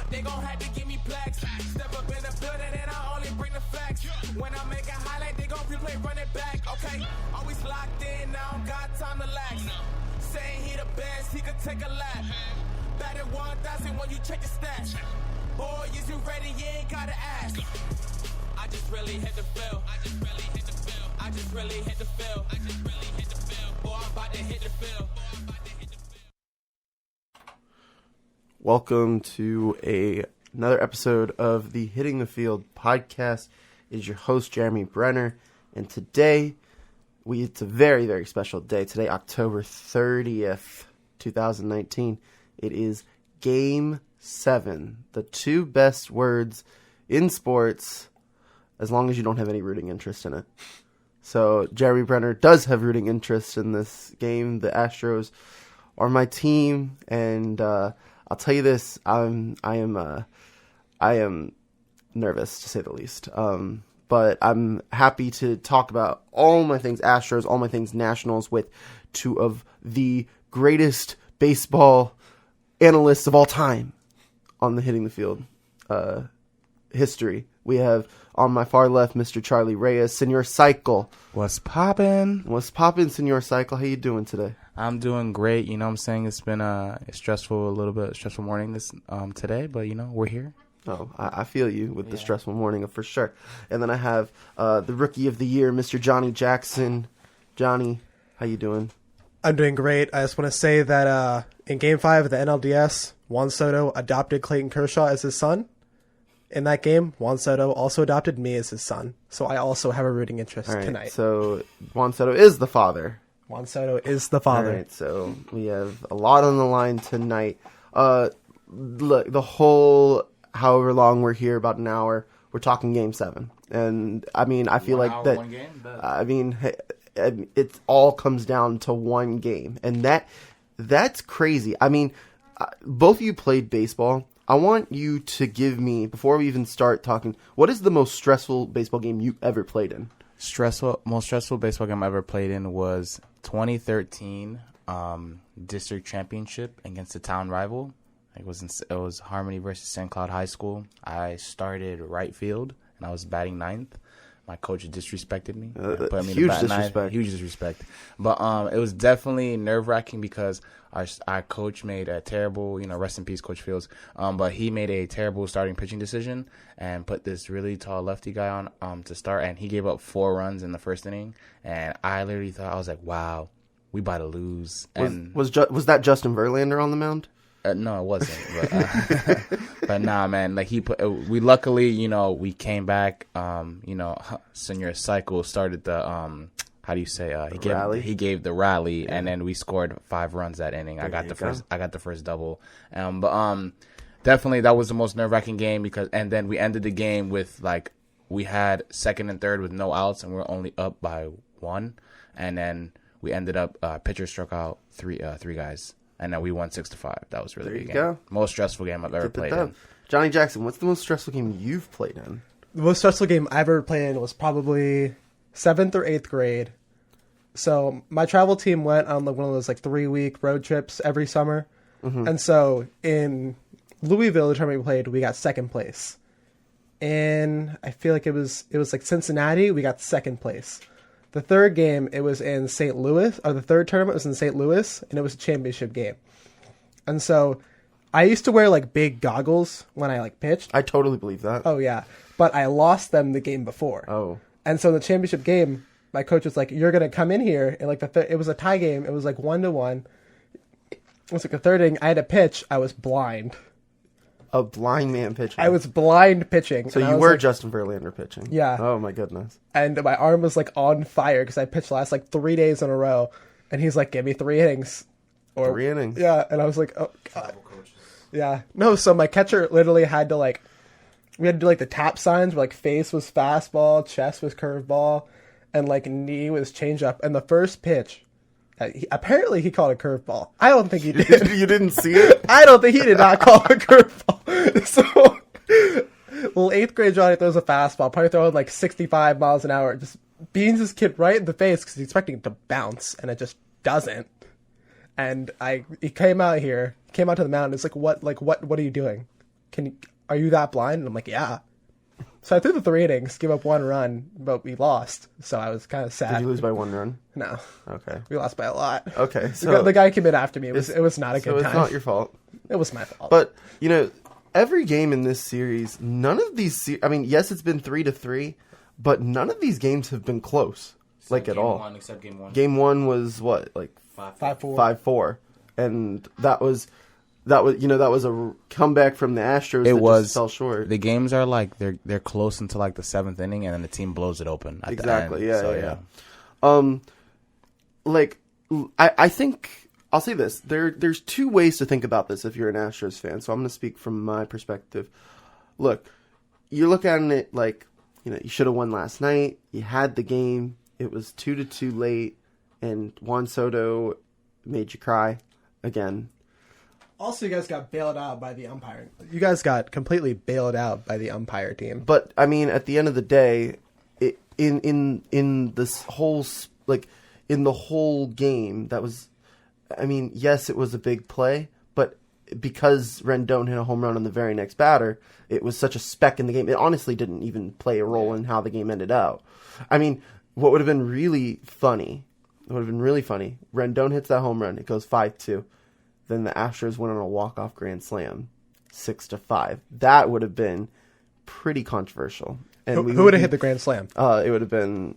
They gon' have to give me plaques. Step up in the building and I only bring the facts. When I make a highlight, they gon' replay, run it back. Okay, always locked in, I don't got time to lax. Saying he the best, he could take a lap. Batted 1,000 when you check the stats. Boy, is you ready? You ain't gotta ask. I just really hit the field. I just really hit the field. I just really hit the field. I just really hit the field. Boy, I'm about to hit the field. Welcome to another episode of the Hitting the Field podcast. It is your host, Jeremy Brener, and today it's a very, very special day. Today, October 30th, 2019. It is Game 7. The two best words in sports, as long as you don't have any rooting interest in it. So, Jeremy Brener does have rooting interest in this game. The Astros are my team, and I'll tell you this: I am nervous, to say the least. But I'm happy to talk about all my things Astros, all my things Nationals, with two of the greatest baseball analysts of all time on the Hitting the Field history. We have on my far left, Mr. Charlie Reyes, Senor Cycle. What's poppin'? What's poppin', Senor Cycle? How you doing today? I'm doing great. You know what I'm saying? It's been a stressful morning today, but, we're here. Oh, I feel you with the stressful morning, for sure. And then I have the Rookie of the Year, Mr. Johnny Jackson. Johnny, how you doing? I'm doing great. I just want to say that in Game 5 of the NLDS, Juan Soto adopted Clayton Kershaw as his son. In that game, Juan Soto also adopted me as his son. So I also have a rooting interest tonight. So Juan Soto is the father. Juan Soto is the father. All right, so we have a lot on the line tonight. Look, the whole, however long we're here, about an hour, we're talking Game 7. And, I mean, I feel like that, I mean, it all comes down to one game. And that's crazy. I mean, both of you played baseball. I want you to give me, before we even start talking, what is the most stressful baseball game you ever played in? Most stressful baseball game I ever played in was 2013 district championship against a town rival. It was Harmony versus St. Cloud High School. I started right field and I was batting ninth. My coach disrespected me. Put me Huge in disrespect. Huge disrespect. But it was definitely nerve-wracking because our coach made a terrible, rest in peace, Coach Fields. But he made a terrible starting pitching decision and put this really tall lefty guy on to start. And he gave up 4 runs in the first inning. And I literally thought, I was like, wow, we about to lose. Was that Justin Verlander on the mound? No, it wasn't. But nah, man. Like we luckily, we came back. Senor Cycle started the how do you say? He gave the rally, and then we scored 5 runs that inning. I got the first double. But definitely that was the most nerve-wracking game and then we ended the game with we had second and third with no outs, and we were only up by 1, and then we ended up pitcher struck out three guys. And then we won 6-5. That was really good game. Go. Most stressful game I've ever played in. Johnny Jackson, what's the most stressful game you've played in? The most stressful game I ever played in was probably 7th or 8th grade. So my travel team went on one of those 3-week road trips every summer. Mm-hmm. And so in Louisville, the tournament we played, we got second place. And I feel like it was Cincinnati, we got second place. The third game, it was in St. Louis, or the third tournament was in St. Louis, and it was a championship game. And so I used to wear big goggles when I pitched. I totally believe that. Oh, yeah. But I lost them the game before. Oh. And so in the championship game, my coach was like, you're going to come in here. And it was a tie game. It was 1-1. It was the third inning. I had to pitch. I was blind. A blind man pitching. I was blind pitching. So you were Justin Verlander pitching. Yeah. Oh, my goodness. And my arm was on fire because I pitched the last 3 days in a row. And he's like, give me 3 innings. 3 innings? Yeah. And I was like, oh, God. Yeah. No, so my catcher literally had to we had to do the tap signs where face was fastball, chest was curveball, and knee was changeup. And the first pitch, apparently he called a curveball. I don't think he did. You didn't see it? I don't think he did not call a curveball. So, little 8th grade Johnny throws a fastball, probably throwing 65 miles an hour. Just beans his kid right in the face because he's expecting it to bounce, and it just doesn't. And he came out to the mound. It's what are you doing? are you that blind? And I'm like, yeah. So I threw the 3 innings, gave up 1 run, but we lost. So I was kind of sad. Did you lose by 1 run? No. Okay. We lost by a lot. Okay. So the guy came in after me. It was not a good time. So it's not your fault. It was my fault. But, every game in this series, none of these... yes, it's been 3-3, but none of these games have been close. At all. Except game 1. Game 1 was what? 5-4. 5-4. And that was a comeback from the Astros just fell short. The games are they're close until the 7th inning, and then the team blows it open at exactly. the end. I think I'll say this. There's 2 ways to think about this if you're an Astros fan. So I'm going to speak from my perspective. Look, you're looking at it you should have won last night. You had the game. It was 2-2 late, and Juan Soto made you cry again. Also, you guys got bailed out by the umpire. You guys got completely bailed out by the umpire team. But at the end of the day, in this whole in the whole game, that was, yes, it was a big play, but because Rendon hit a home run on the very next batter, it was such a speck in the game. It honestly didn't even play a role in how the game ended out. What would have been really funny? Rendon hits that home run. It goes 5-2. Then the Astros went on a walk-off grand slam, 6-5. That would have been pretty controversial. And who would have hit the grand slam? It would have been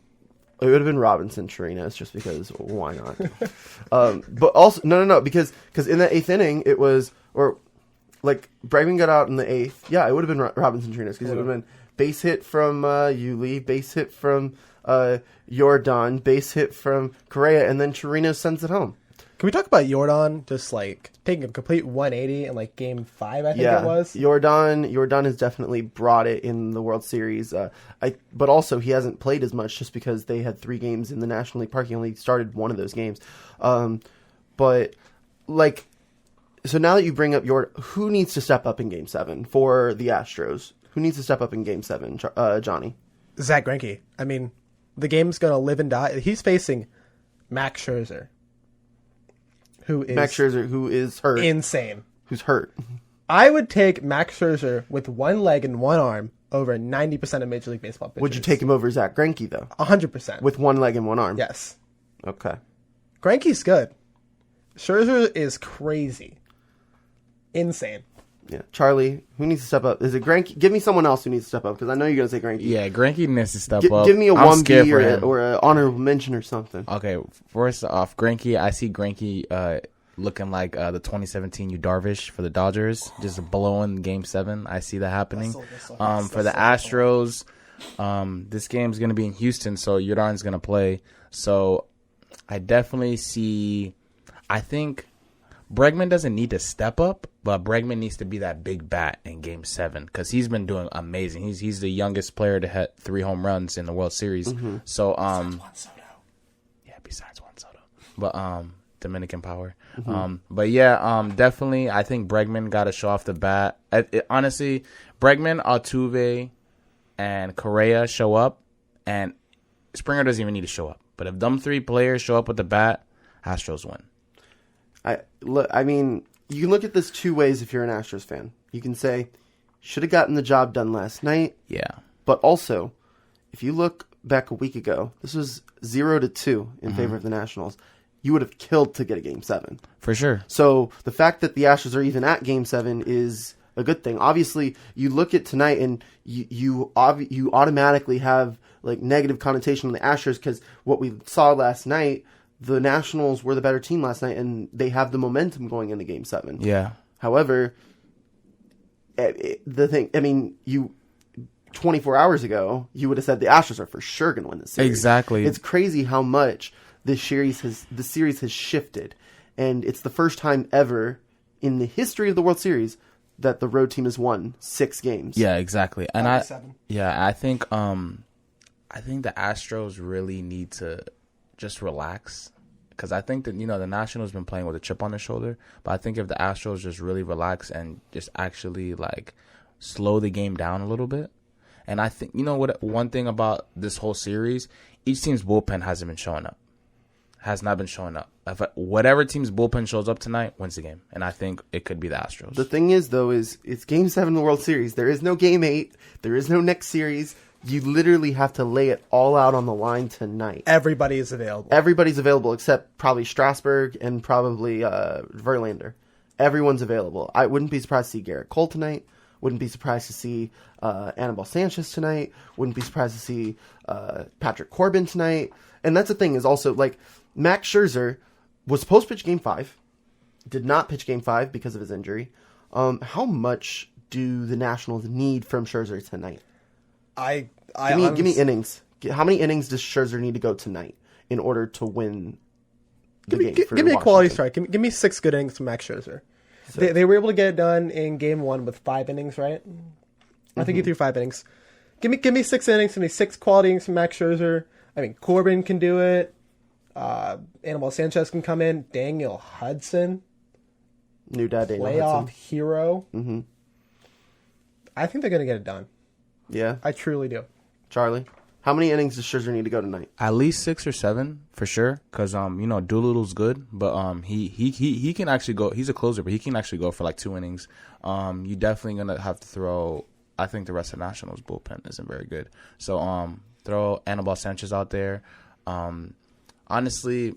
Robinson Chirinos, just because why not? But also no, because in the 8th inning it was Bregman got out in the 8th. Yeah, it would have been Robinson Chirinos because it would have been base hit from Yuli, base hit from Jordan, base hit from Correa, and then Chirinos sends it home. Can we talk about Jordan just taking a complete 180 in game 5? I think it was. Jordan has definitely brought it in the World Series. But also he hasn't played as much just because they had 3 games in the National League Park. He only started one of those games. So now that you bring up who needs to step up in Game 7 for the Astros? Who needs to step up in Game 7, Johnny? Zach Greinke. The game's gonna live and die. He's facing Max Scherzer. Who is hurt. Insane. Who's hurt. I would take Max Scherzer with 1 leg and 1 arm over 90% of Major League Baseball pitchers. Would you take him over Zach Greinke, though? 100%. With 1 leg and 1 arm? Yes. Okay. Greinke's good. Scherzer is crazy. Insane. Yeah. Charlie, who needs to step up? Is it Greinke? Give me someone else who needs to step up, because I know you're going to say Greinke. Yeah, Greinke needs to step up. Give me a 1B or an honorable mention or something. Okay, first off, Greinke, I see Greinke looking like the 2017 Yu Darvish for the Dodgers, just blowing Game 7. I see that happening. For the Astros, this game's going to be in Houston, so Yordan's going to play. So I definitely see, I think Bregman doesn't need to step up, but Bregman needs to be that big bat in Game 7 because he's been doing amazing. He's the youngest player to hit 3 home runs in the World Series. Mm-hmm. So besides Juan Soto. Yeah, besides Juan Soto. But Dominican power. Mm-hmm. But yeah, definitely I think Bregman got to show off the bat. Honestly, Bregman, Altuve, and Correa show up, and Springer doesn't even need to show up. But if them 3 players show up with the bat, Astros win. You can look at this 2 ways if you're an Astros fan. You can say, should have gotten the job done last night. Yeah. But also, if you look back a week ago, this was 0-2 in favor of the Nationals. You would have killed to get a Game 7. For sure. So the fact that the Astros are even at Game 7 is a good thing. Obviously, you look at tonight and you automatically have negative connotation on the Astros because what we saw last night, the Nationals were the better team last night, and they have the momentum going into Game 7. Yeah. However, the thing, 24 hours ago, you would have said the Astros are for sure going to win this series. Exactly. It's crazy how much the series has shifted, and it's the first time ever in the history of the World Series that the road team has won 6 games. Yeah, exactly. And I think the Astros really need to just relax, because I think that the Nationals been playing with a chip on their shoulder, but I think if the Astros just really relax and just actually slow the game down a little bit, and I think one thing about this whole series, each team's bullpen has not been showing up. whatever team's bullpen shows up tonight wins the game, and I think it could be the Astros. The thing is, though, is it's Game 7 of the World Series. There is no Game 8. There is no next series. You literally have to lay it all out on the line tonight. Everybody is available. Everybody's available except probably Strasburg and probably Verlander. Everyone's available. I wouldn't be surprised to see Garrett Cole tonight. Wouldn't be surprised to see Anibal Sanchez tonight. Wouldn't be surprised to see Patrick Corbin tonight. And that's the thing is also, like, Max Scherzer was supposed to pitch Game 5. Did not pitch Game 5 because of his injury. How much do the Nationals need from Scherzer tonight? Give me innings. How many innings does Scherzer need to go tonight in order to win the game? Give me a quality start. Give me 6 good innings from Max Scherzer. They were able to get it done in Game 1 with 5 innings, right? I think he threw 5 innings. Give me 6 innings. Give me 6 quality innings from Max Scherzer. I mean, Corbin can do it. Anibal Sanchez can come in. Daniel Hudson. New dad, Daniel Playoff Hudson. hero. Mm-hmm. I think they're going to get it done. Yeah? I truly do. Charlie, how many innings does Scherzer need to go tonight? At least 6 or 7 for sure, because Doolittle's good, but he can actually go. He's a closer, but he can actually go for like 2 innings. You definitely gonna have to throw. I think the rest of the Nationals bullpen isn't very good, so throw Anibal Sanchez out there. Honestly,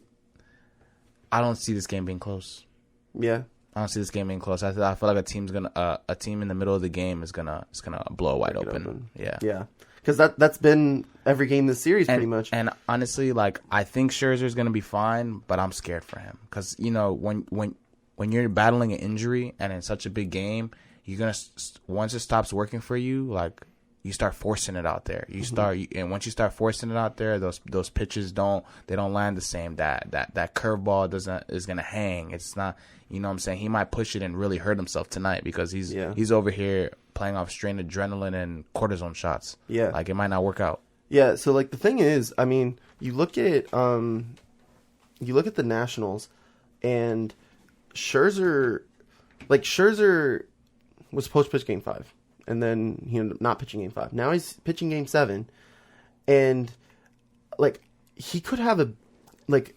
I don't see this game being close. Yeah. I don't see this game being close. I feel like a team in the middle of the game is gonna blow wide open. Yeah. Yeah. Because that's been every game this series pretty much. And honestly, like, I think Scherzer's gonna be fine, but I'm scared for him because when you're battling an injury and in such a big game, you're gonna once it stops working for you, like, you start forcing it out there. And once you start forcing it out there, those pitches don't land the same. That curveball is gonna hang. It's not, you know what I'm saying? He might push it and really hurt himself tonight because he's over here playing off strained adrenaline and cortisone shots. Yeah. Like, it might not work out. Yeah, so, like, the thing is, I mean, you look at the Nationals, and Scherzer was supposed to pitch Game 5, and then he ended up not pitching Game 5. Now he's pitching Game 7, and, like, he could have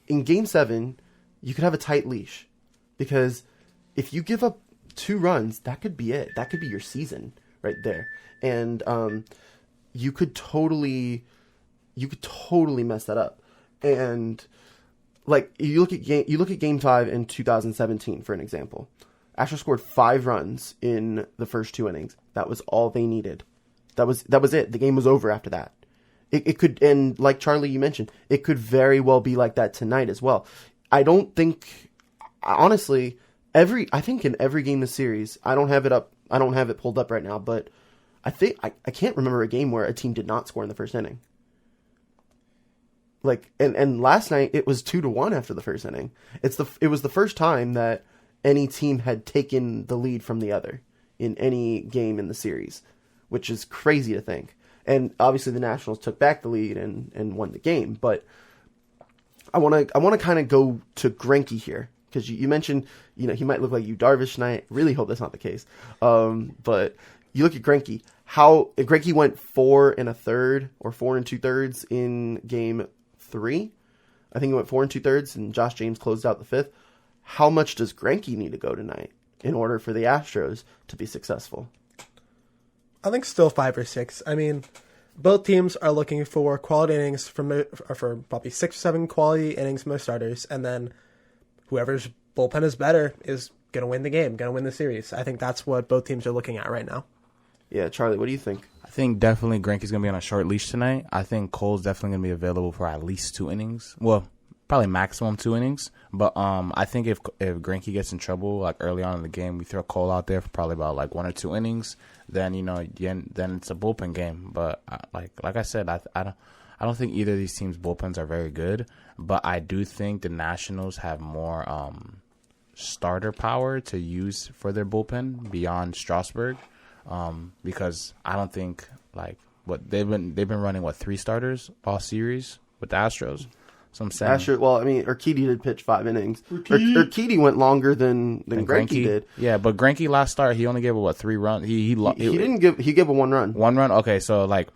in Game 7, you could have a tight leash, because if you give up 2 runs, that could be it. That could be your season right there. And you could totally mess that up. And, like, you look at Game 5 in 2017 for an example. Astros scored 5 runs in the first 2 innings. That was all they needed. That was it. The game was over after that. It could, and like Charlie, you mentioned, it could very well be like that tonight as well. I don't think, honestly, I think in every game this series, I don't have it pulled up right now, but I think I can't remember a game where a team did not score in the first inning. Like, and last night it was 2-1 after the first inning. It was the first time that any team had taken the lead from the other in any game in the series, which is crazy to think. And obviously the Nationals took back the lead and won the game. But I want to kind of go to Greinke here, because you mentioned, he might look like Yu Darvish tonight. Really hope that's not the case. But you look at Greinke. How Greinke went 4 1/3 or 4 2/3 in Game 3. I think he went 4 2/3, and Josh James closed out the 5th. How much does Greinke need to go tonight in order for the Astros to be successful? I think still 5 or 6. I mean, both teams are looking for quality innings for probably 6 or 7 quality innings from their starters, and then whoever's bullpen is better is going to win the game, going to win the series. I think that's what both teams are looking at right now. Yeah, Charlie, what do you think? I think definitely Greinke's going to be on a short leash tonight. I think Cole's definitely going to be available for at least 2 innings. Well, probably maximum 2 innings. But I think if Greinke gets in trouble, like, early on in the game, we throw Cole out there for probably about, like, 1 or 2 innings, then, then it's a bullpen game. But like I said, I don't think either of these teams' bullpens are very good. But I do think the Nationals have more starter power to use for their bullpen beyond Strasburg. Because I don't think, like, what they've been running 3 starters all series with the Astros. So I'm saying, well, I mean, Urquidy did pitch 5 innings. Urquidy went longer than Greinke did. Yeah, but Greinke last start, he only gave 3 runs. He didn't give. He gave a 1 run. 1 run. Okay, so, like,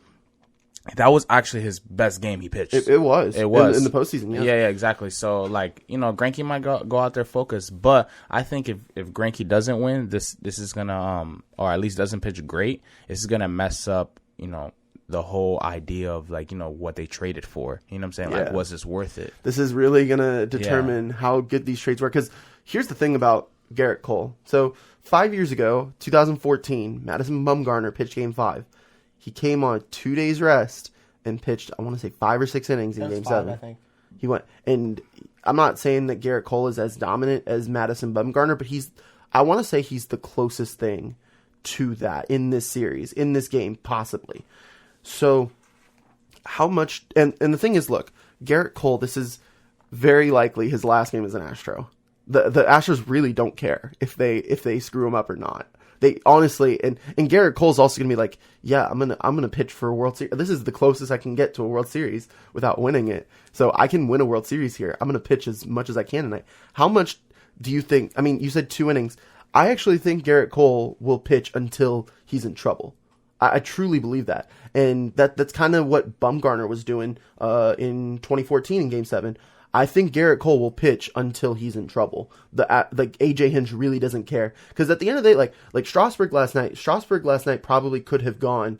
that was actually his best game he pitched. It was. It was. In the postseason, yeah. Yeah, exactly. So, like, Greinke might go out there focused. But I think if Greinke doesn't win, this is going to, or at least doesn't pitch great, this is going to mess up, the whole idea of, like, what they traded for. You know what I'm saying? Yeah. Like, was this worth it? This is really going to determine how good these trades were. Because here's the thing about Garrett Cole. So 5 years ago, 2014, Madison Bumgarner pitched Game 5. He came on 2 days rest and pitched, I want to say 5 or 6 innings in Game 7. I think. He went, and I'm not saying that Garrett Cole is as dominant as Madison Bumgarner, but I want to say he's the closest thing to that in this series, in this game, possibly. So how much, and the thing is, look, Garrett Cole, this is very likely his last game as an Astro. The Astros really don't care if they screw him up or not. They honestly, and Garrett Cole's also gonna be like, yeah, I'm gonna pitch for a World Series. This is the closest I can get to a World Series without winning it. So I can win a World Series here. I'm gonna pitch as much as I can tonight. How much do you think? I mean, you said 2 innings. I actually think Garrett Cole will pitch until he's in trouble. I truly believe that, and that's kind of what Bumgarner was doing in 2014 in Game 7. I think Garrett Cole will pitch until he's in trouble. Like AJ Hinch really doesn't care, because at the end of the day, like Strasburg last night probably could have gone.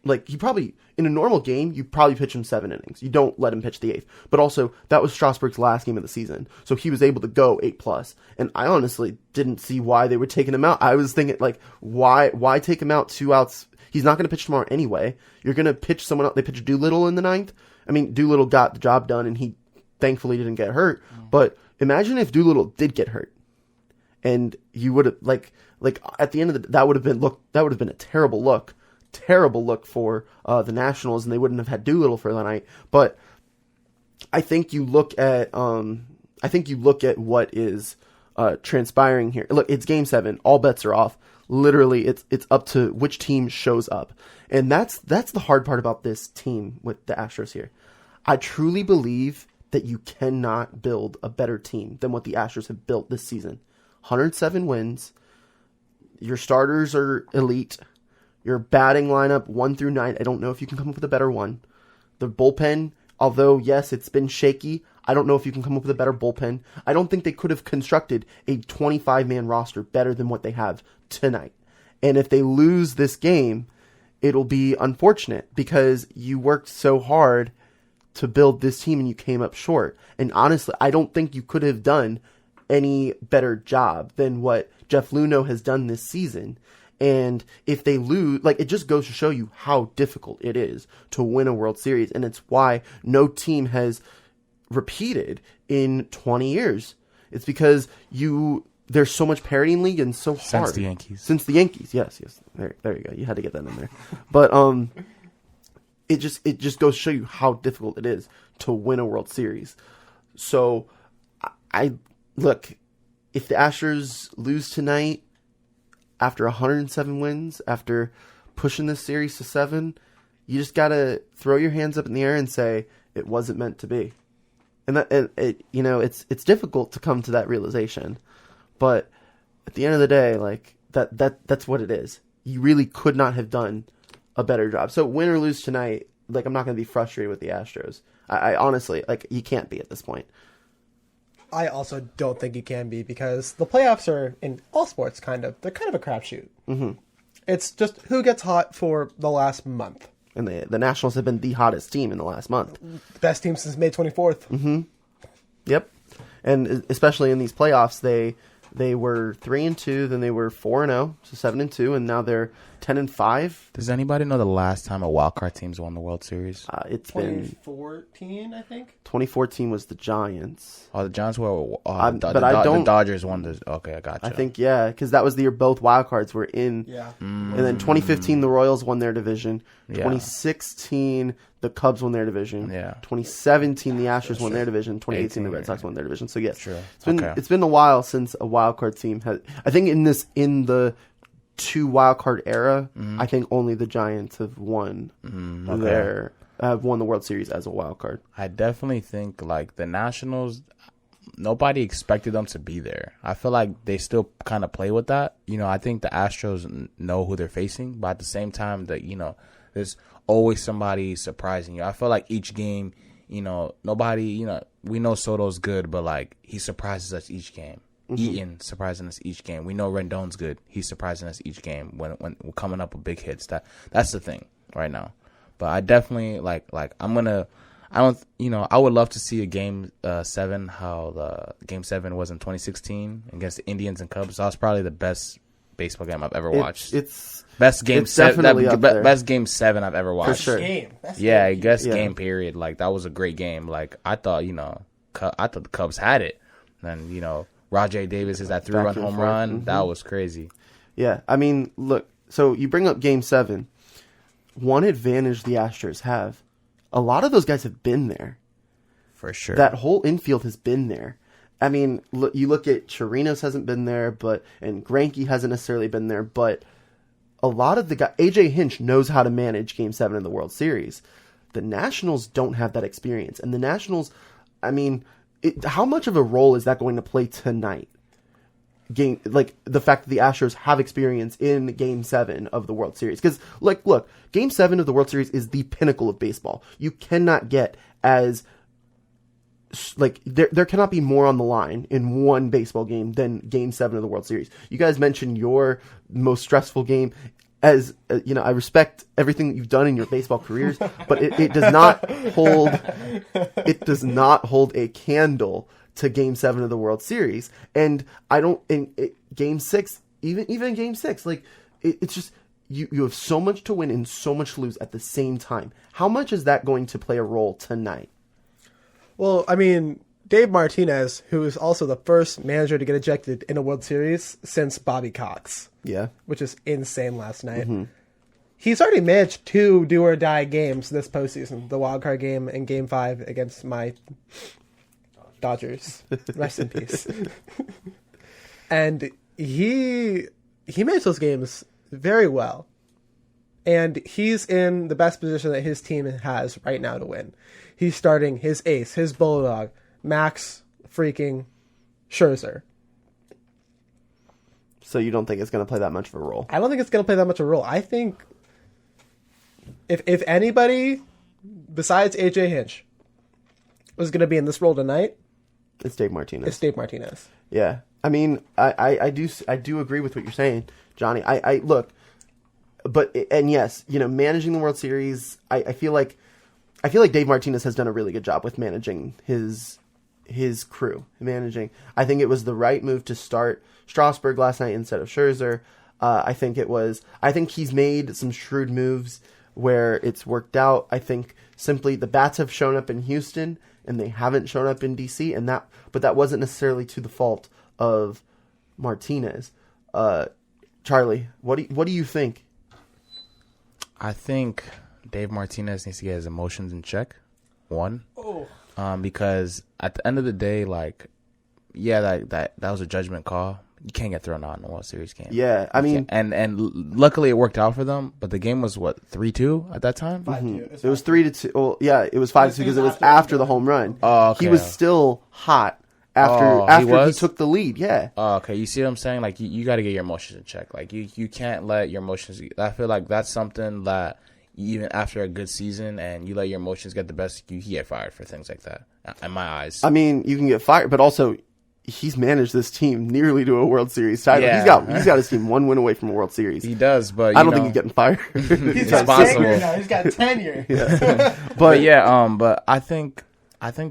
Like he probably in a normal game you probably pitch him 7 innings. You don't let him pitch the 8th. But also that was Strasburg's last game of the season, so he was able to go 8+. And I honestly didn't see why they were taking him out. I was thinking like, why take him out 2 outs? He's not going to pitch tomorrow anyway. You're going to pitch someone else. They pitched Doolittle in the 9th. I mean, Doolittle got the job done, and he thankfully didn't get hurt. But imagine if Doolittle did get hurt, and you would have like at the end of that would have been a terrible look for the Nationals, and they wouldn't have had Doolittle for the night. But I think you look at what is transpiring here. Look, it's Game 7. All bets are off. Literally, it's up to which team shows up. And that's the hard part about this team with the Astros here. I truly believe that you cannot build a better team than what the Astros have built this season. 107 wins. Your starters are elite. Your batting lineup 1 through 9. I don't know if you can come up with a better one. The bullpen, although yes, it's been shaky, I don't know if you can come up with a better bullpen. I don't think they could have constructed a 25-man roster better than what they have tonight. And if they lose this game, it'll be unfortunate because you worked so hard to build this team and you came up short. And honestly, I don't think you could have done any better job than what Jeff Luhnow has done this season. And if they lose, like, it just goes to show you how difficult it is to win a World Series. And it's why no team has repeated in 20 years. It's because there's so much parity in league and so hard. Since the Yankees. Yes. There you go. You had to get that in there. But it just goes to show you how difficult it is to win a World Series. So I look, if the Astros lose tonight after 107 wins, after pushing this series to 7, you just gotta throw your hands up in the air and say it wasn't meant to be. And it's difficult to come to that realization. But at the end of the day, like that's what it is. You really could not have done a better job. So win or lose tonight, like, I'm not going to be frustrated with the Astros. I honestly, like, you can't be at this point. I also don't think you can be, because the playoffs are, in all sports, they're kind of a crapshoot. Mm-hmm. It's just who gets hot for the last month. And the Nationals have been the hottest team in the last month. Best team since May 24th. Mm-hmm. Yep. And especially in these playoffs, they were 3-2, then they were 4-0, so 7-2, and now they're 10-5. Does anybody know the last time a wildcard team's won the World Series? It's 2014, I think. 2014 was the Giants. Oh, the Giants were. The Dodgers won the. Okay, I got you. I think, yeah, because that was the year both wildcards were in. Yeah. And then 2015, the Royals won their division. 2016, the Cubs won their division. Yeah. 2017, the Astros won their division. 2018, the Red Sox won their division. So yes, True. It's been a while since a wildcard team has. I think in the 2 wildcard era, I think only the Giants have won won the World Series as a wildcard. I definitely think, like, the Nationals, nobody expected them to be there. I feel like they still kind of play with that. I think the Astros know who they're facing, but at the same time, there's always somebody surprising you. I feel like each game, nobody, we know Soto's good, but like he surprises us each game. Eaton surprising us each game. We know Rendon's good. He's surprising us each game when we're coming up with big hits. That's the thing right now. But I definitely I would love to see a game 7 how the game 7 was in 2016 against the Indians and Cubs. That was probably the best baseball game I've ever watched. It's best game it's 7. definitely up there. Best game 7 I've ever watched. For sure. Game period. Like that was a great game. Like I thought the Cubs had it. And Rajay Davis is that 3-run home run. That was crazy. Yeah, I mean, look. So you bring up Game 7. One advantage the Astros have. A lot of those guys have been there. For sure. That whole infield has been there. I mean, you look at Chirinos hasn't been there, and Greinke hasn't necessarily been there, but a lot of the guys, AJ Hinch knows how to manage Game 7 in the World Series. The Nationals don't have that experience. And the Nationals, I mean, how much of a role is that going to play tonight? Like the fact that the Astros have experience in Game 7 of the World Series. Because, look, Game 7 of the World Series is the pinnacle of baseball. You cannot get as... there cannot be more on the line in one baseball game than Game 7 of the World Series. You guys mentioned your most stressful game. As I respect everything that you've done in your baseball careers, but it does not hold. It does not hold a candle to Game 7 of the World Series. And I don't. In Game 6, even in Game 6, it's just you have so much to win and so much to lose at the same time. How much is that going to play a role tonight? Well, I mean, Dave Martinez, who is also the first manager to get ejected in a World Series since Bobby Cox. Yeah. Which is insane last night. He's already managed 2 do-or-die games this postseason. The wild card game and Game 5 against my Dodgers. Rest in peace. And he managed those games very well. And he's in the best position that his team has right now to win. He's starting his ace, his bulldog, Max freaking Scherzer. So you don't think it's going to play that much of a role? I don't think it's going to play that much of a role. I think if anybody besides AJ Hinch was going to be in this role tonight, it's Dave Martinez. It's Dave Martinez. Yeah. I mean, I do agree with what you're saying, Johnny. I look, and yes, managing the World Series, I feel like Dave Martinez has done a really good job with managing his crew. I think it was the right move to start Strasburg last night instead of Scherzer. I think he's made some shrewd moves where it's worked out. I think simply the bats have shown up in Houston and they haven't shown up in DC, but that wasn't necessarily to the fault of Martinez. Charlie, what do you think? I think Dave Martinez needs to get his emotions in check. One, because at the end of the day, that was a judgment call. You can't get thrown out in a World Series game. Yeah, I mean, and luckily it worked out for them. But the game was 3-2 at that time. 5-2. It was 3-2. Well, yeah, it was 5-2 because it was after the home run. Oh, okay. He was still hot after he took the lead. Yeah. Oh, okay. You see what I'm saying? Like you got to get your emotions in check. Like you can't let your emotions. I feel like that's something that even after a good season and you let your emotions get the best, you get fired for things like that. In my eyes. I mean, you can get fired, but also he's managed this team nearly to a World Series title. Yeah. He's got his team 1 win away from a World Series. He does, but I don't think he's getting fired. He's It's got possible. tenure now. He's got tenure. But I think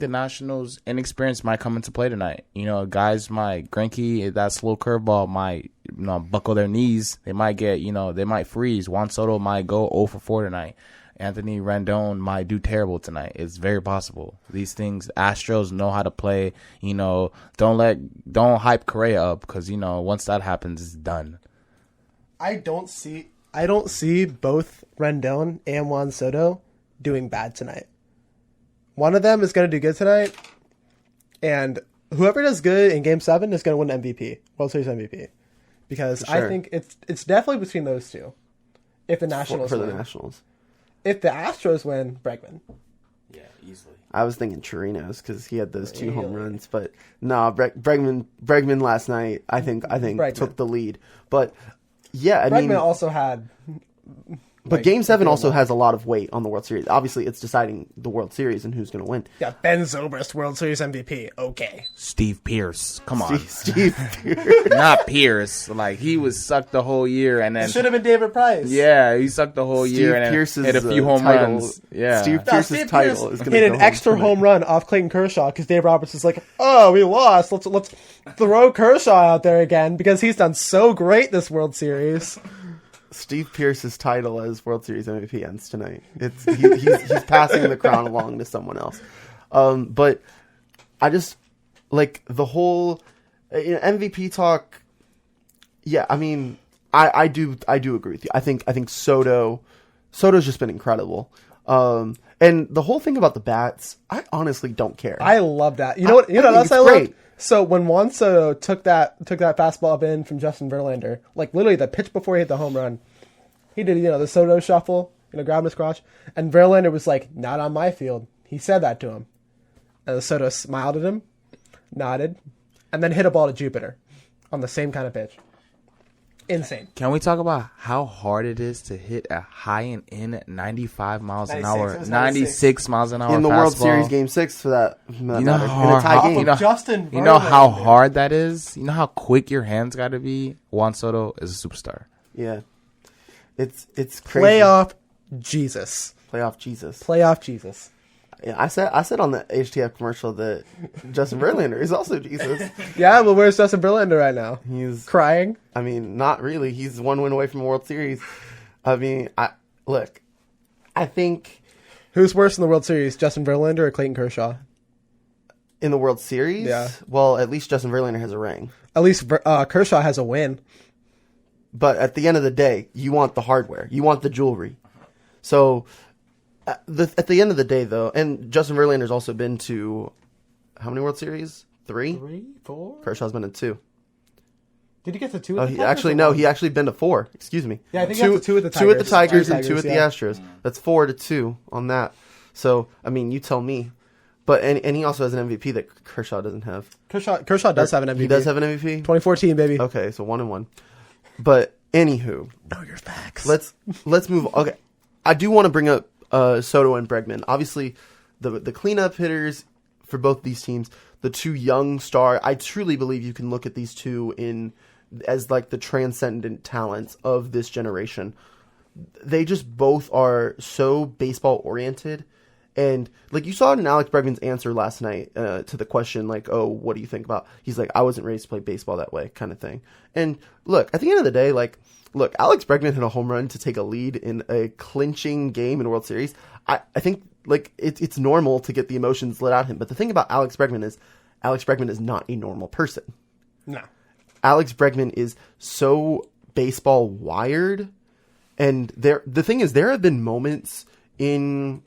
the Nationals' inexperience might come into play tonight. Guys might Greinke, that slow curveball might buckle their knees. They might they might freeze. Juan Soto might go 0 for 4 tonight. Anthony Rendon might do terrible tonight. It's very possible. These things, Astros know how to play. Don't hype Correa up because once that happens, it's done. I don't see both Rendon and Juan Soto doing bad tonight. One of them is going to do good tonight, and whoever does good in Game 7 is going to win MVP, World Series MVP, because Sure. I think it's definitely between those two. If the Nationals for the win. Nationals. If the Astros win, Bregman. Yeah, easily. I was thinking Chirinos because he had those 2 home runs, but no, Bregman last night I think Bregman took the lead. But yeah, Bregman also had But Game 7 also has a lot of weight on the World Series. Obviously, it's deciding the World Series and who's going to win. Yeah, Ben Zobrist, World Series MVP. Okay. Steve Pierce. Come on. Steve Pierce. Not Pierce. Like, he was sucked the whole year. And then It should have been David Price. Yeah, he sucked the whole year and Pierce's, hit a few home title, runs. Yeah. Steve Pierce's title is going to hit an extra home run off Clayton Kershaw because Dave Roberts is like, oh, we lost. Let's throw Kershaw out there again because he's done so great this World Series. Steve Pierce's title as World Series MVP ends tonight. He's passing the crown along to someone else. But I just like the whole MVP talk. Yeah, I mean, I do agree with you. I think Soto's just been incredible. And the whole thing about the bats, I honestly don't care. I love that. You know what else I love? So when Juan Soto took that fastball up in from Justin Verlander, like literally the pitch before he hit the home run, he did the Soto shuffle, grabbed his crotch, and Verlander was like, "Not on my field." He said that to him, and the Soto smiled at him, nodded, and then hit a ball to Jupiter on the same kind of pitch. Insane. Can we talk about how hard it is to hit a high and in at 95 miles an hour, 96 miles an hour in the fastball. World Series Game 6 for that matter, in a tie game? You know how hard that is? You know how quick your hands got to be? Juan Soto is a superstar. Yeah. It's crazy. Playoff Jesus. Yeah, I said on the HTF commercial that Justin Verlander is also Jesus. Yeah, but where's Justin Verlander right now? He's crying. I mean, not really. He's one win away from a World Series. I mean, I think who's worse in the World Series, Justin Verlander or Clayton Kershaw? In the World Series? Yeah. Well, at least Justin Verlander has a ring. At least Kershaw has a win. But at the end of the day, you want the hardware. You want the jewelry. So at the end of the day, though, and Justin Verlander's also been to how many World Series? 3? 3, 4? Kershaw's been to 2. Did he get to 2? He actually been to 4. Excuse me. Yeah, I think he got to 2 with the Tigers. 2 at the Tigers and 2 at the Astros. That's 4-2 on that. So I mean, you tell me. But and he also has an MVP that Kershaw doesn't have. Kershaw does have an MVP. He does have an MVP. 2014, baby. Okay, so 1-1. But anywho, know your facts. Let's move on. Okay, I do want to bring up Soto and Bregman. Obviously, the cleanup hitters for both these teams, the two young star. I truly believe you can look at these two as like the transcendent talents of this generation. They just both are so baseball oriented. And like you saw it in Alex Bregman's answer last night to the question, like, oh, what do you think about? He's like, I wasn't raised to play baseball that way, kind of thing. And look, at the end of the day, Alex Bregman hit a home run to take a lead in a clinching game in a World Series. I think like it's normal to get the emotions let out of him. But the thing about Alex Bregman is not a normal person. No. Alex Bregman is so baseball wired. And the thing is, there have been moments in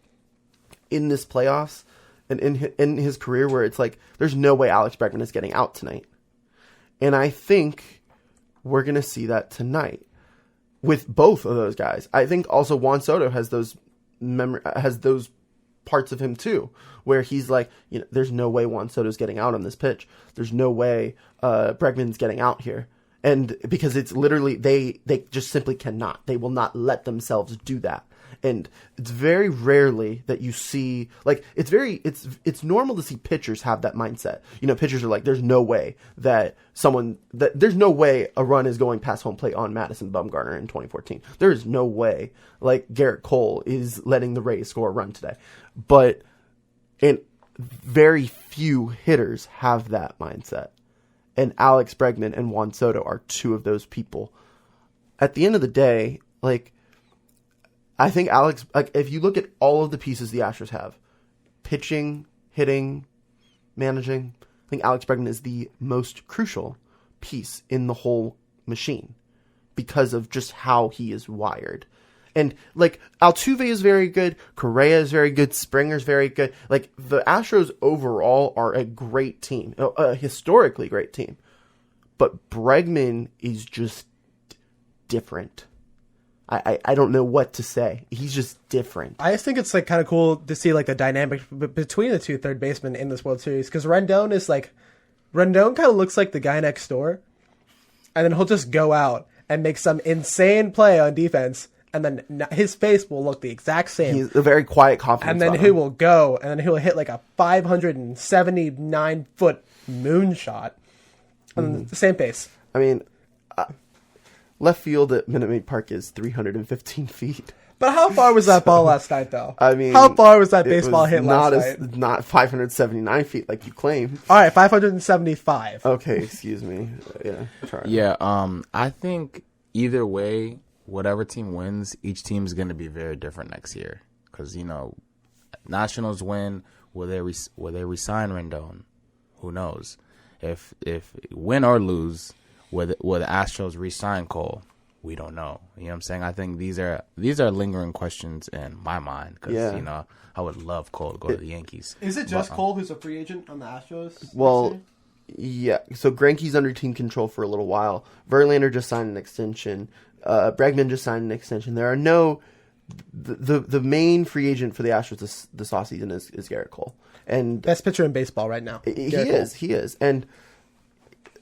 this playoffs and in his career where it's like, there's no way Alex Bregman is getting out tonight. And I think we're going to see that tonight with both of those guys. I think also Juan Soto has those parts of him too, where he's like, there's no way Juan Soto's getting out on this pitch. There's no way Bregman's getting out here. And because it's literally, they just simply cannot. They will not let themselves do that. And it's very rarely that you see, like, it's normal to see pitchers have that mindset. Pitchers are like, there's no way there's no way a run is going past home plate on Madison Bumgarner in 2014. There is no way, like, Garrett Cole is letting the Rays score a run today. And very few hitters have that mindset. And Alex Bregman and Juan Soto are two of those people. At the end of the day, like, I think Alex, like, if you look at all of the pieces the Astros have, pitching, hitting, managing, I think Alex Bregman is the most crucial piece in the whole machine because of just how he is wired. And, like, Altuve is very good, Correa is very good, Springer's very good. Like, the Astros overall are a great team, a historically great team. But Bregman is just different. I don't know what to say. He's just different. I just think it's like kind of cool to see like the dynamic between the two third basemen in this World Series, because Rendon kind of looks like the guy next door, and then he'll just go out and make some insane play on defense, and then his face will look the exact same. He's a very quiet confidence. And then he will go, and then he will hit like a 579-foot moonshot. And the same pace. I mean, left field at Minute Maid Park is 315 feet. But how far was that ball last night, though? I mean, how far was that baseball hit last night? Not 579 feet like you claim. All right, 575. Okay, excuse me. Yeah, try. Yeah, I think either way, whatever team wins, each team's going to be very different next year. Because, Nationals win, will they resign Rendon? Who knows? If win or lose, will the Astros re-sign Cole? We don't know. You know what I'm saying? I think these are lingering questions in my mind because I would love Cole to go to the Yankees. Is it just Cole who's a free agent on the Astros? Well, yeah. So Greinke's under team control for a little while. Verlander just signed an extension. Bregman just signed an extension. There are no the main free agent for the Astros this offseason is Garrett Cole, and best pitcher in baseball right now. He is, and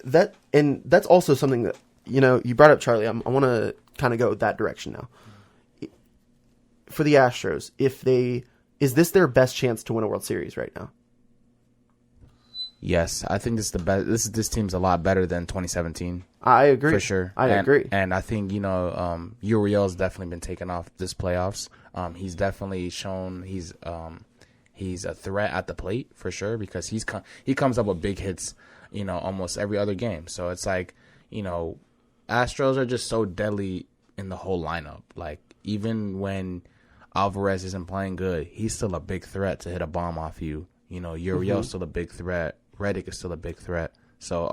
that's also something that. You brought up Charlie. I want to kind of go that direction now. For the Astros, is this their best chance to win a World Series right now? Yes, I think this is the best. This team's a lot better than 2017. I agree for sure. I agree, and I think Uriel's definitely been taken off this playoffs. He's definitely shown he's a threat at the plate for sure because he comes up with big hits, almost every other game. So it's like Astros are just so deadly in the whole lineup. Like, even when Alvarez isn't playing good, he's still a big threat to hit a bomb off you. Uriel's still a big threat. Reddick is still a big threat. So,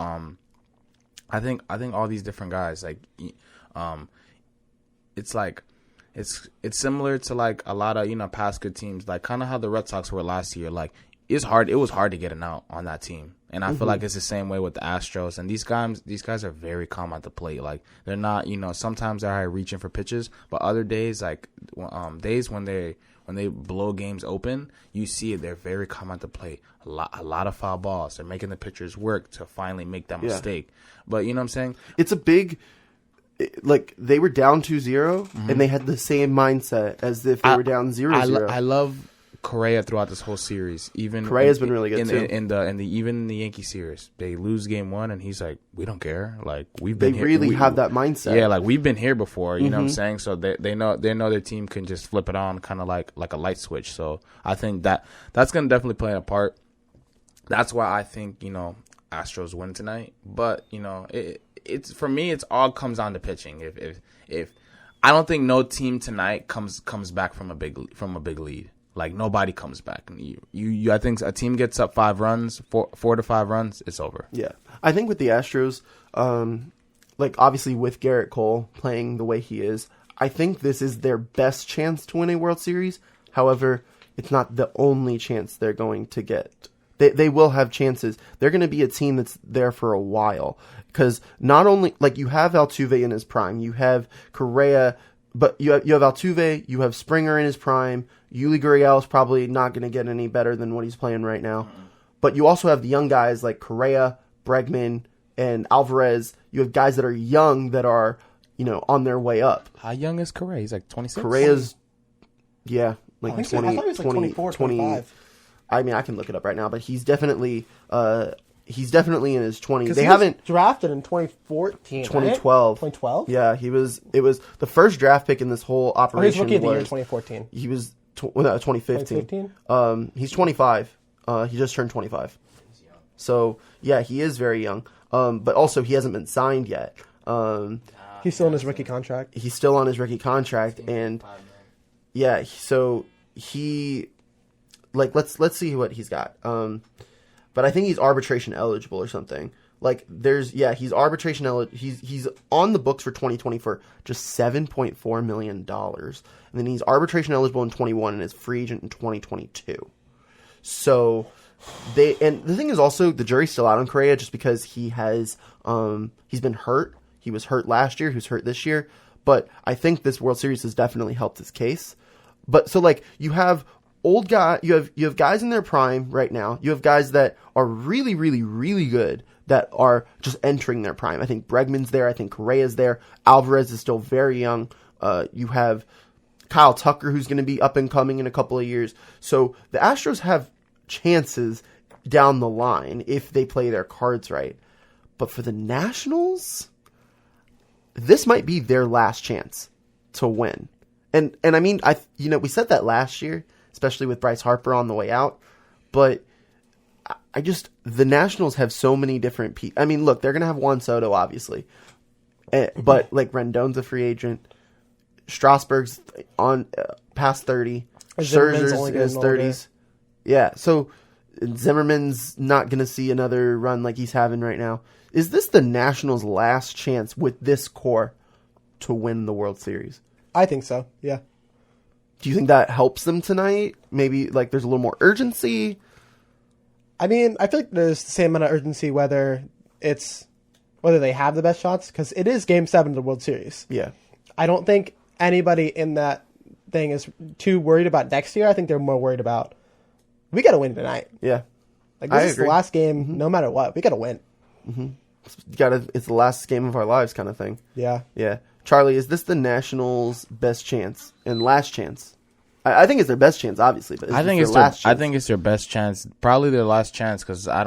I think all these different guys, like, it's like, it's similar to, like, a lot of, past good teams, like, kind of how the Red Sox were last year. Like, it was hard to get an out on that team. And I feel like it's the same way with the Astros. And these guys are very calm at the plate. Like, they're not, sometimes they're reaching for pitches, but other days, like days when they blow games open, you see it. They're very calm at the plate. A lot of foul balls. They're making the pitchers work to finally make that mistake. But you know what I'm saying? It's a big, like, they were down 2-0 and they had the same mindset as if they were down 0-0. I love Correa throughout this whole series. Even Correa's been really good too. Even in the Yankee series, they lose game 1 and he's like, we don't care. Like, we've been here. They really have that mindset. Yeah, like, we've been here before. You know what I'm saying? So they know their team can just flip it on, kind of like a light switch. So I think that's gonna definitely play a part. That's why I think Astros win tonight. But it's for me, it's all comes down to pitching. If I don't think no team tonight comes back from a big lead. Like, nobody comes back. I think a team gets up 5 runs, 4 to 5 runs, it's over. Yeah. I think with the Astros, like, obviously with Garrett Cole playing the way he is, I think this is their best chance to win a World Series. However, it's not the only chance they're going to get. They will have chances. They're going to be a team that's there for a while. Because not only, like, you have Altuve in his prime, you have Correa, but you have Altuve, you have Springer in his prime. Yuli Gurriel is probably not going to get any better than what he's playing right now. But you also have the young guys like Correa, Bregman, and Alvarez. You have guys that are young that are, on their way up. How young is Correa? He's like 26? Correa's, like, I thought he was like 24, 25. I mean, I can look it up right now, but he's definitely in his 20s. They haven't drafted in 2014, 2012. Right? 2012? Yeah, it was the first draft pick in this whole operation. He's rookie of the year 2014. He was 2015. He's 25. He just turned 25. So, yeah, he is very young. But also, he hasn't been signed yet. He's still on his rookie contract. He's still on his rookie contract. And, yeah, so he... Like, let's see what he's got. But I think he's arbitration eligible or something. Like, he's arbitration eligible. He's on the books for 2020 for just $7.4 million. And then he's arbitration eligible in 21 and is free agent in 2022. So, and the thing is also, the jury's still out on Correa just because he has, he's been hurt. He was hurt last year. He was hurt this year. But I think this World Series has definitely helped his case. But, so, like, you have you have guys in their prime right now. You have guys that are really, really, really good that are just entering their prime. I think Bregman's there. I think Correa's there. Alvarez is still very young. You have Kyle Tucker, who's going to be up and coming in a couple of years. So the Astros have chances down the line if they play their cards right. But for the Nationals, this might be their last chance to win. And I mean, we said that last year, especially with Bryce Harper on the way out. But the Nationals have so many different people. I mean, look, they're going to have Juan Soto, obviously. But, like, Rendon's a free agent. Strasburg's on past 30. Scherzer's in his 30s. Yeah, so Zimmerman's not going to see another run like he's having right now. Is this the Nationals' last chance with this core to win the World Series? I think so, yeah. Do you think that helps them tonight? Maybe, like, there's a little more urgency? I mean, I feel like there's the same amount of urgency whether they have the best shots, because it is Game 7 of the World Series. Yeah. I don't think anybody in that thing is too worried about next year. I think they're more worried about, we got to win tonight. Yeah. Like, this is the last game, no matter what. We got to win. Mm-hmm. It's the last game of our lives kind of thing. Yeah. Yeah. Charlie, is this the Nationals' best chance and last chance? I think it's their best chance, obviously, but I think it's their best chance, probably their last chance, because I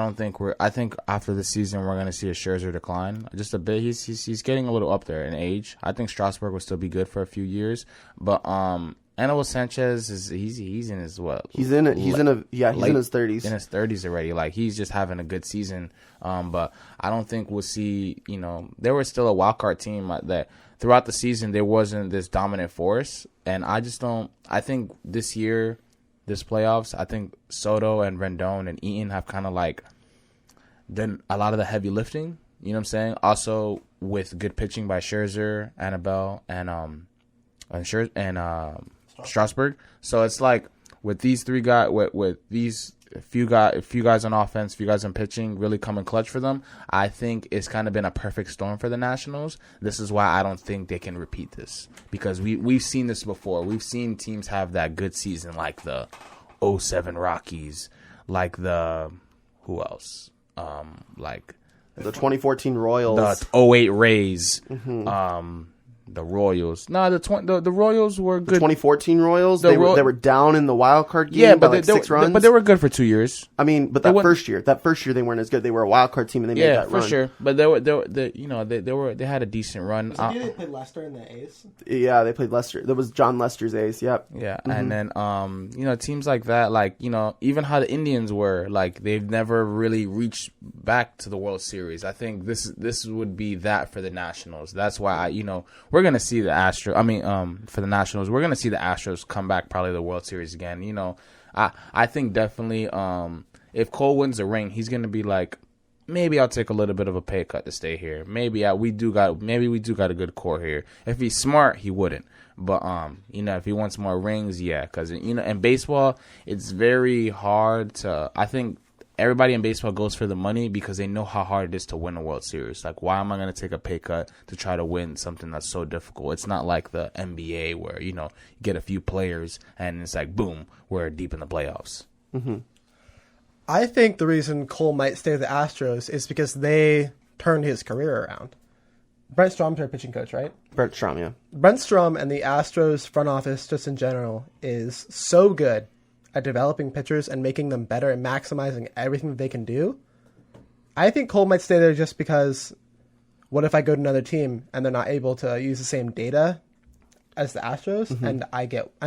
think after the season we're going to see a Scherzer decline just a bit. He's getting a little up there in age. I think Strasburg will still be good for a few years, but Aníbal Sanchez he's in his what? He's in his 30s. In his 30s already. Like, he's just having a good season. But I don't think we'll see. There was still a wild card team that throughout the season there wasn't this dominant force, and I just don't. I think this year, this playoffs, I think Soto and Rendon and Eaton have kind of like done a lot of the heavy lifting. You know what I'm saying? Also with good pitching by Scherzer, Anibal, and Strasburg. So it's like with these three guys, with these few guys on offense, few guys on pitching, really coming clutch for them. I think it's kind of been a perfect storm for the Nationals. This is why I don't think they can repeat this, because we've seen this before. We've seen teams have that good season, like the 07 Rockies, like the who else? Like the 2014 Royals, the 08 Rays. Mm-hmm. The Royals. No, the Royals were good. The 2014 Royals, they were down in the wild card game by like 6 runs. But they were good for 2 years. I mean, but that first year they weren't as good. They were a wild card team and they made that run. Yeah, for sure. But they had a decent run. They played Leicester in the A's. Yeah, they played Leicester. That was John Lester's A's. Yep. Yeah, and then teams like that, like even how the Indians were, like they've never really reached back to the World Series. I think this would be that for the Nationals. That's why we're gonna see the Astros. I mean, for the Nationals, we're gonna see the Astros come back probably to the World Series again. I think definitely if Cole wins the ring, he's gonna be like, maybe I'll take a little bit of a pay cut to stay here. Maybe we do got a good core here. If he's smart, he wouldn't. But if he wants more rings, yeah, because in baseball, it's very hard to. I think everybody in baseball goes for the money because they know how hard it is to win a World Series. Like, why am I going to take a pay cut to try to win something that's so difficult? It's not like the NBA where, you get a few players and it's like, boom, we're deep in the playoffs. Mm-hmm. I think the reason Cole might stay with the Astros is because they turned his career around. Brent Strom's our pitching coach, right? Brent Strom, yeah. Brent Strom and the Astros front office, just in general, is so good at developing pitchers and making them better and maximizing everything that they can do. I think Cole might stay there just because what if I go to another team and they're not able to use the same data as the Astros and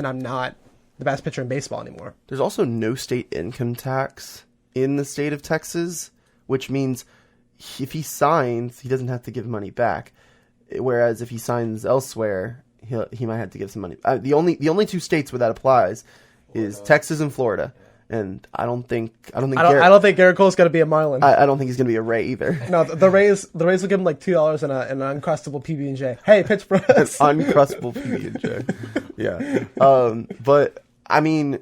I'm not the best pitcher in baseball anymore. There's also no state income tax in the state of Texas, which means if he signs, he doesn't have to give money back. Whereas if he signs elsewhere, he might have to give some money. The only two states where that applies is Texas and Florida, and I don't think Garrett Cole's going to be a Marlin. I don't think he's going to be a Ray either. No, the Rays will give him like $2 and an uncrustable PB&J. Hey, pitch for us. An uncrustable PB&J. Yeah. But I mean,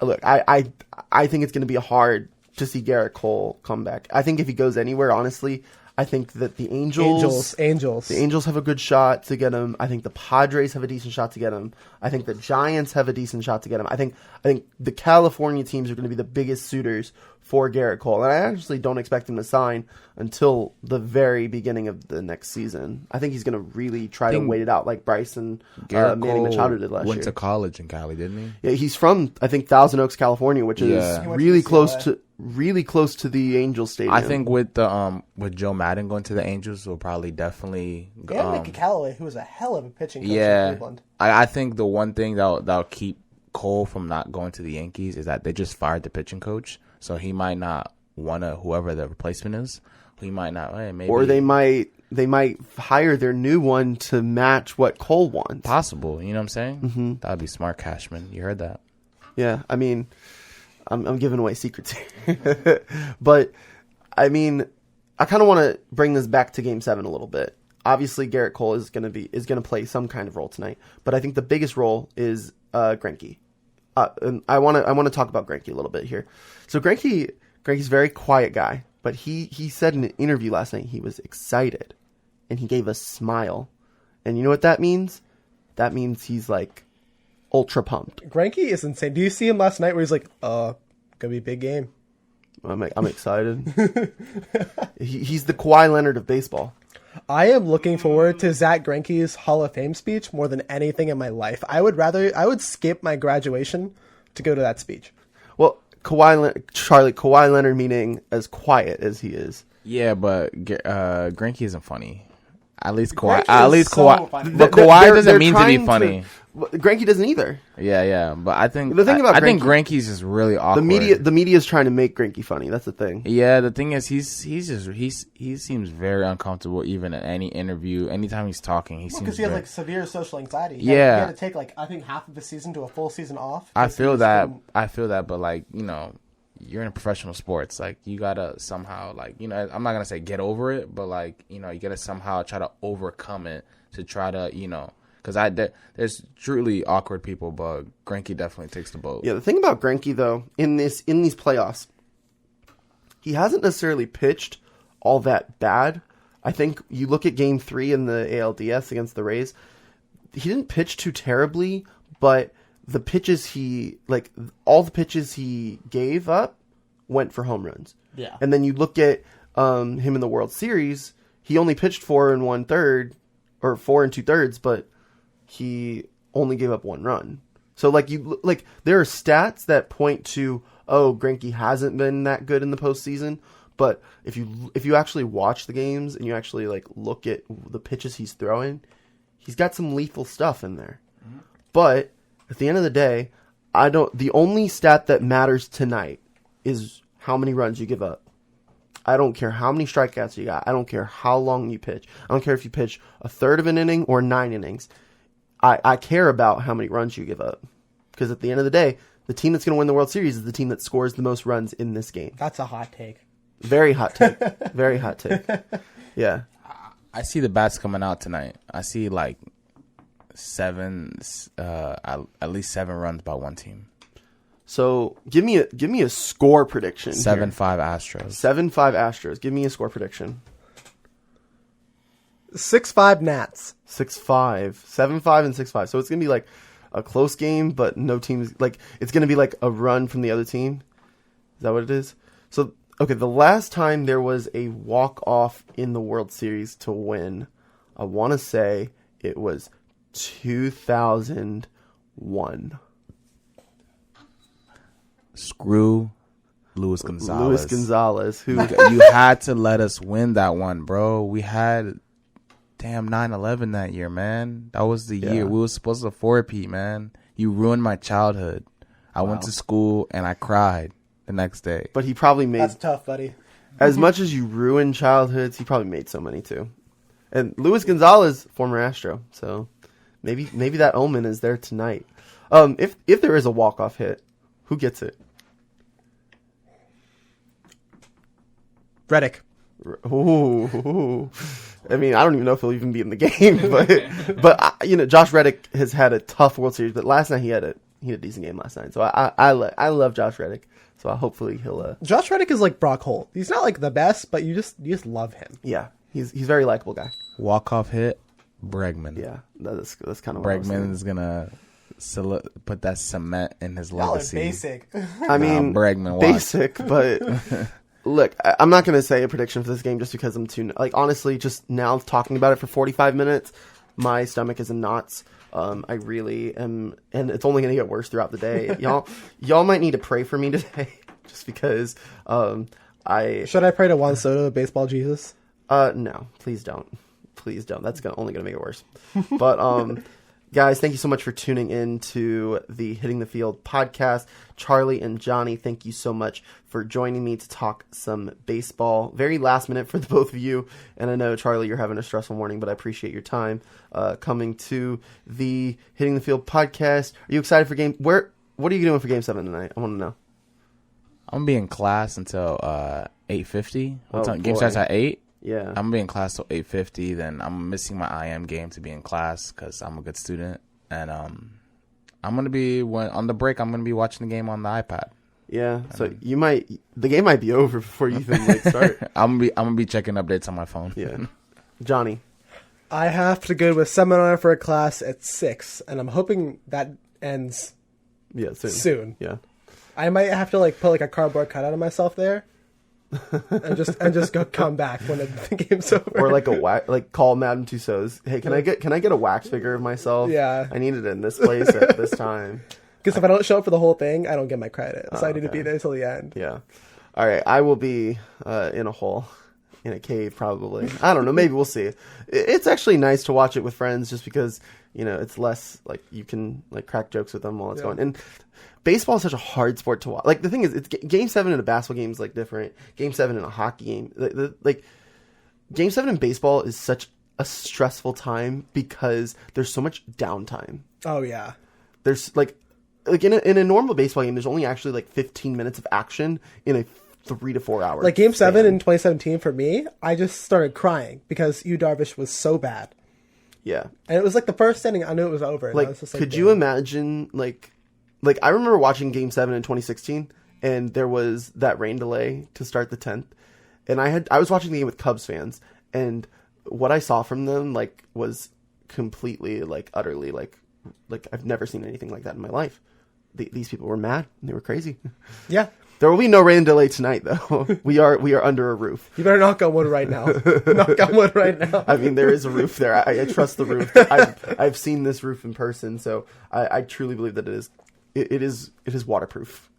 look, I think it's going to be hard to see Garrett Cole come back. I think if he goes anywhere, honestly, I think that the Angels have a good shot to get him. I think the Padres have a decent shot to get him. I think the Giants have a decent shot to get him. I think the California teams are going to be the biggest suitors for Garrett Cole. And I actually don't expect him to sign until the very beginning of the next season. I think he's going to really try to wait it out like Bryson Manny Machado did last year. Went to college in Cali, didn't he? Yeah, he's from, I think, Thousand Oaks, California, which is really close to the Angels Stadium. I think with Joe Madden going to the Angels, will probably definitely. And Mickey Callaway, who was a hell of a pitching coach in Cleveland. I think the one thing that'll keep Cole from not going to the Yankees is that they just fired the pitching coach, so he might not want to, whoever the replacement is, he might not. Maybe. Or they might hire their new one to match what Cole wants. Possible, you know what I'm saying? Mm-hmm. That would be smart, Cashman. You heard that? Yeah, I mean, I'm giving away secrets here, but I mean, I kind of want to bring this back to Game 7 a little bit. Obviously, Garrett Cole is going to play some kind of role tonight, but I think the biggest role is Greinke. And I want to talk about Greinke a little bit here. So Greinke's a very quiet guy, but he said in an interview last night he was excited, and he gave a smile, and you know what that means? That means he's like ultra pumped. Greinke is insane. Do you see him last night where he's like, gonna be a big game? I'm excited. He's the Kawhi Leonard of baseball. I am looking forward to Zach Greinke's Hall of Fame speech more than anything in my life. I would skip my graduation to go to that speech. Well, Kawhi Leonard meaning as quiet as he is. Yeah, but Greinke isn't funny. At least Greinke Kawhi. is so funny. But Kawhi doesn't mean to be funny. Greinke doesn't either. Yeah. But I think the thing about I think Greinke's just really awkward. The media is trying to make Greinke funny. That's the thing. Yeah, the thing is he seems very uncomfortable even in any interview. Anytime he's talking, he seems because he has like severe social anxiety. Yeah, he had to take like I think half of the season to a full season off. I feel that, but like you're in professional sports. Like you gotta somehow I'm not gonna say get over it, but like you gotta somehow try to overcome it to try to because there's truly awkward people, but Greinke definitely takes the boat. Yeah, the thing about Greinke though in these playoffs, he hasn't necessarily pitched all that bad. I think you look at Game 3 in the ALDS against the Rays, he didn't pitch too terribly, but the pitches all the pitches he gave up went for home runs. Yeah. And then you look at him in the World Series, he only pitched 4 1/3 or 4 2/3, but he only gave up 1 run. So there are stats that point to Greinke hasn't been that good in the postseason, but if you actually watch the games and you actually look at the pitches he's throwing, he's got some lethal stuff in there. Mm-hmm. But at the end of the day, the only stat that matters tonight is how many runs you give up. I don't care how many strikeouts you got. I don't care how long you pitch. I don't care if you pitch a third of an inning or 9 innings. I care about how many runs you give up. Because at the end of the day, the team that's going to win the World Series is the team that scores the most runs in this game. That's a hot take. Very hot take. Very hot take. Yeah. I see the bats coming out tonight. I see at least 7 runs by one team. So give me a score prediction. 7-5 Astros. 7-5 Astros. Give me a score prediction. 6-5 Nats. 6-5. 7-5 and 6-5. So it's gonna be like a close game, but no teams it's gonna be like a run from the other team. Is that what it is? So okay, the last time there was a walk-off in the World Series to win, I want to say it was 2001. Screw Luis Gonzalez. Luis Gonzalez, who you had to let us win that one, bro. We had 9/11 that year, man. That was the year we were supposed to 4-peat, man. You ruined my childhood. I went to school and I cried the next day. But he probably made... That's tough, buddy. As much as you ruined childhoods, he probably made so many too. And Luis Gonzalez, former Astro, so maybe that omen is there tonight. If there is a walk-off hit, who gets it? Reddick. Ooh. I mean, I don't even know if he'll even be in the game, but Josh Reddick has had a tough World Series, but last night he had a decent game last night. So I love Josh Reddick. So hopefully he'll. Josh Reddick is like Brock Holt. He's not like the best, but you just love him. Yeah, he's a very likable guy. Walk-off hit, Bregman. Yeah, that's kind of Bregman is gonna put that cement in his Y'all are legacy. basic. I mean, Bregman, watch. basic, but look, I'm not going to say a prediction for this game just because I'm too, like, honestly, just now talking about it for 45 minutes, my stomach is in knots. I really am, and it's only going to get worse throughout the day. Y'all might need to pray for me today, just because Should I pray to Juan Soto, baseball Jesus? No, please don't. Please don't. That's only going to make it worse. But, guys, thank you so much for tuning in to the Hitting the Field podcast. Charlie and Johnny, thank you so much for joining me to talk some baseball. Very last minute for the both of you. And I know, Charlie, you're having a stressful morning, but I appreciate your time coming to the Hitting the Field podcast. Are you excited for game? What are you doing for Game 7 tonight? I want to know. I'm going to be in class until 8:50. Game starts at 8? Yeah. I'm going to be in class till 8:50. Then I'm missing my IM game to be in class because I'm a good student. And I'm going to be, on the break, I'm going to be watching the game on the iPad. Yeah, so the game might be over before you even start. I'm gonna be checking updates on my phone. Yeah. Johnny. I have to go to a seminar for a class at 6, and I'm hoping that ends soon. Yeah. I might have to put a cardboard cutout of myself there, and just come back when the game's over. Or call Madame Tussauds. Hey, can I get a wax figure of myself? Yeah. I need it in this place at this time. Because if I don't show up for the whole thing, I don't get my credit. So I need to be there till the end. Yeah. All right. I will be in a hole, in a cave, probably. I don't know. Maybe we'll see. It's actually nice to watch it with friends just because, it's less you can crack jokes with them while it's going. And baseball is such a hard sport to watch. The thing is, it's Game 7 in a basketball game is different. Game 7 in a hockey game. Game 7 in baseball is such a stressful time because there's so much downtime. Oh, yeah. There's in a normal baseball game, there's only actually 15 minutes of action in a 3 to 4 hour. Game 7 in 2017 for me, I just started crying because Yu Darvish was so bad. Yeah, and it was the first inning, I knew it was over. And I was just could you imagine I remember watching Game 7 in 2016, and there was that rain delay to start the 10th, and I was watching the game with Cubs fans, and what I saw from them was completely utterly I've never seen anything like that in my life. These people were mad and they were crazy. Yeah. There will be no rain delay tonight, though. We are under a roof. You better knock on wood right now. Knock on wood right now. I mean, there is a roof there. I trust the roof. I've seen this roof in person, so I truly believe that it is waterproof.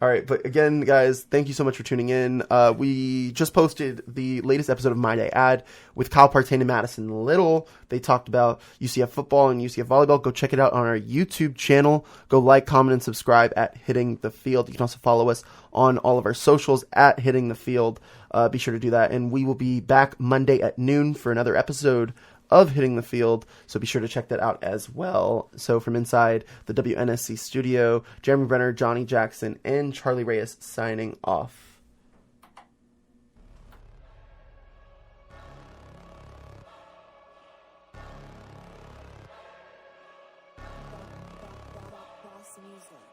All right, but again, guys, thank you so much for tuning in. We just posted the latest episode of My Day Ad with Kyle Partain and Madison Little. They talked about UCF football and UCF volleyball. Go check it out on our YouTube channel. Go like, comment, and subscribe at Hitting the Field. You can also follow us on all of our socials at Hitting the Field. Be sure to do that. And we will be back Monday at noon for another episode of Hitting the Field, so be sure to check that out as well. So from inside the WNSC studio, Jeremy Brener, Johnny Jackson, and Charlie Reyes signing off.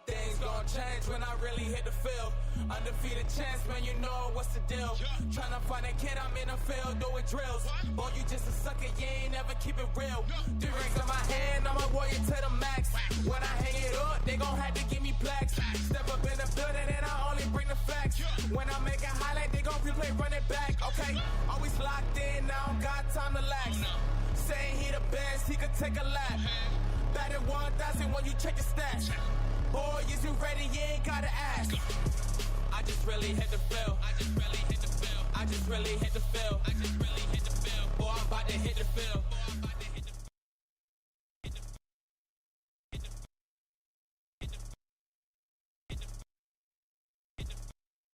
Things gon' change when I really hit the field. Undefeated chance, man, you know what's the deal. Tryna find a kid, I'm in the field doing drills. Boy, you just a sucker, you ain't never keep it real. 3 rings in my hand, I'm a warrior to the max. When I hang it up, they gon' have to give me plaques. Step up in the building and I only bring the facts. When I make a highlight, they gon' replay, run it back, okay? Always locked in, now I don't got time to lax. Saying he the best, he could take a lap. Batted 1,000 when you check your stats. Boy, is you ready? You ain't gotta ask. I just really hit the field. I just really hit the field. I just really hit the field. I just really hit the field. Boy, I'm about to hit the field.